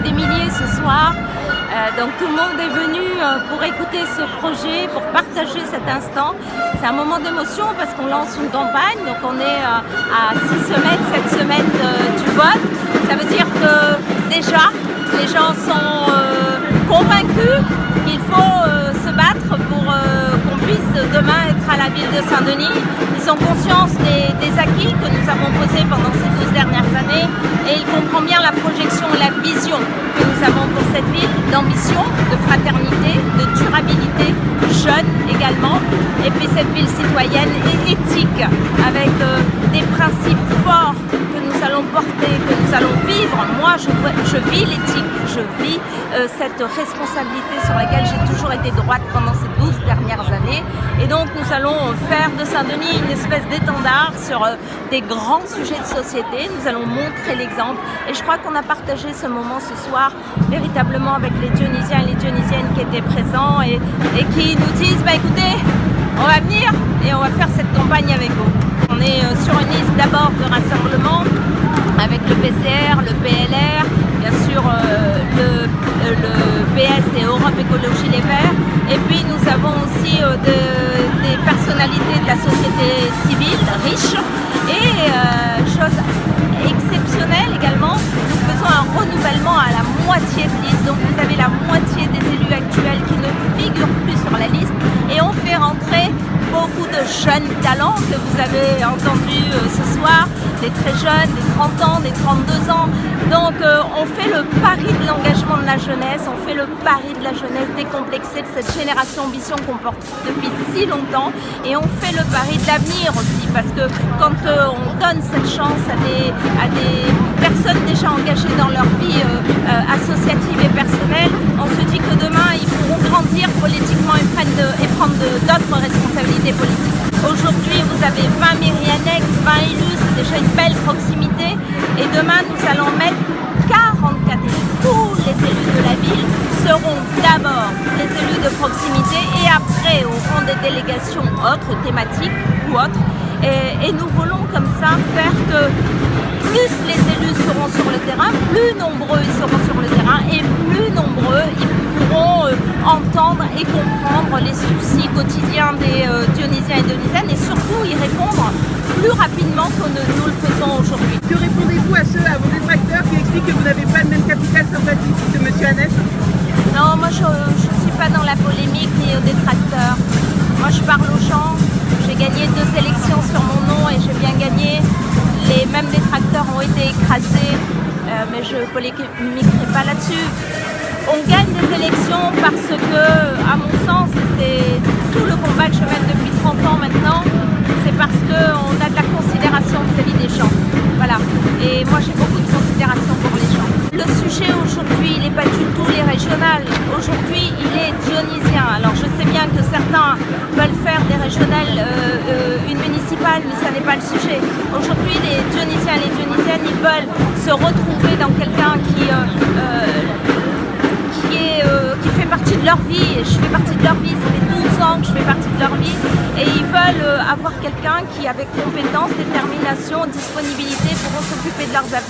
des milliers ce soir. Donc tout le monde est venu pour écouter ce projet, pour partager cet instant. C'est un moment d'émotion parce qu'on lance une campagne, donc on est à 6 semaines, 7 semaines du vote. Ça veut dire que déjà, les gens sont convaincus qu'il faut se battre pour qu'on puisse demain être à la ville de Saint-Denis. Ils ont conscience des acquis que nous avons posés pendant ces 12 dernières années et ils comprennent bien la projection et la vision que nous avons pour cette ville, d'ambition, de fraternité, de durabilité, jeune également, et puis cette ville citoyenne et éthique avec des principes forts que nous allons porter, que nous allons vivre. Moi, je vis l'éthique, je vis cette responsabilité sur laquelle j'ai toujours été droite pendant ces 12 dernières années. Et donc, nous allons faire de Saint-Denis une espèce d'étendard sur des grands sujets de société. Nous allons montrer l'exemple. Et je crois qu'on a partagé ce moment ce soir véritablement avec les Dionysiens et les Dionysiennes qui étaient présents et qui nous disent, bah écoutez, on va venir et on va faire cette campagne avec vous. On est sur une liste d'abord de rassemblement avec le PCR, le PLR, bien sûr le PS et Europe Écologie Les Verts. Et puis nous avons aussi des personnalités de la société civile riches et chose exceptionnelle également, nous faisons un renouvellement à la moitié de liste. Donc vous avez la moitié des élus actuels qui ne figurent plus sur la liste et on fait rentrer beaucoup de jeunes talents que vous avez entendus ce soir, des très jeunes, des 30 ans, des 32 ans. Donc on fait le pari de l'engagement de la jeunesse, on fait le pari de la jeunesse décomplexée, de cette génération ambition qu'on porte depuis si longtemps, et on fait le pari de l'avenir aussi, parce que quand on donne cette chance à des personnes déjà engagées dans leur vie associative et personnelle, on se dit que demain ils pourront grandir politiquement et prendre d'autres responsabilités politiques. Aujourd'hui, vous avez 20 mairies annexes, 20 élus, c'est déjà une belle proximité. Et demain, nous allons mettre 44 élus. Tous les élus de la ville seront d'abord les élus de proximité et après auront des délégations autres, thématiques ou autres. Et nous voulons comme ça faire que plus les élus seront sur le terrain, plus nombreux ils seront sur le terrain et plus nombreux ils pourront entendre et comprendre les soucis quotidiens des Dionysiens et Dionysiennes et surtout y répondre plus rapidement que nous le faisons aujourd'hui. Que répondez-vous à vos détracteurs qui expliquent que vous n'avez pas le même capital sympathie que M. Annès? Non, moi je ne suis pas dans la polémique ni aux détracteurs. Moi je parle aux gens. J'ai gagné 2 élections sur mon nom et j'ai bien gagné. Les mêmes détracteurs ont été écrasés, mais je ne polémiquerai pas là-dessus. On gagne des élections parce que, à mon sens, et c'est tout le combat que je mène depuis 30 ans maintenant, c'est parce qu'on a de la considération vis-à-vis des gens. Voilà. Et moi, j'ai beaucoup de considération pour les gens. Le sujet aujourd'hui, il n'est pas du tout les régionales. Aujourd'hui, il est dionysien. Alors, je sais bien que certains veulent faire des régionales une municipale, mais ça n'est pas le sujet. Aujourd'hui, les Dionysiens et les Dionysiennes, ils veulent se retrouver dans quelqu'un qui fait partie de leur vie, et je fais partie de leur vie, ça fait 12 ans que je fais partie de leur vie, et ils veulent avoir quelqu'un qui, avec compétence, détermination, disponibilité, pourront s'occuper de leurs affaires.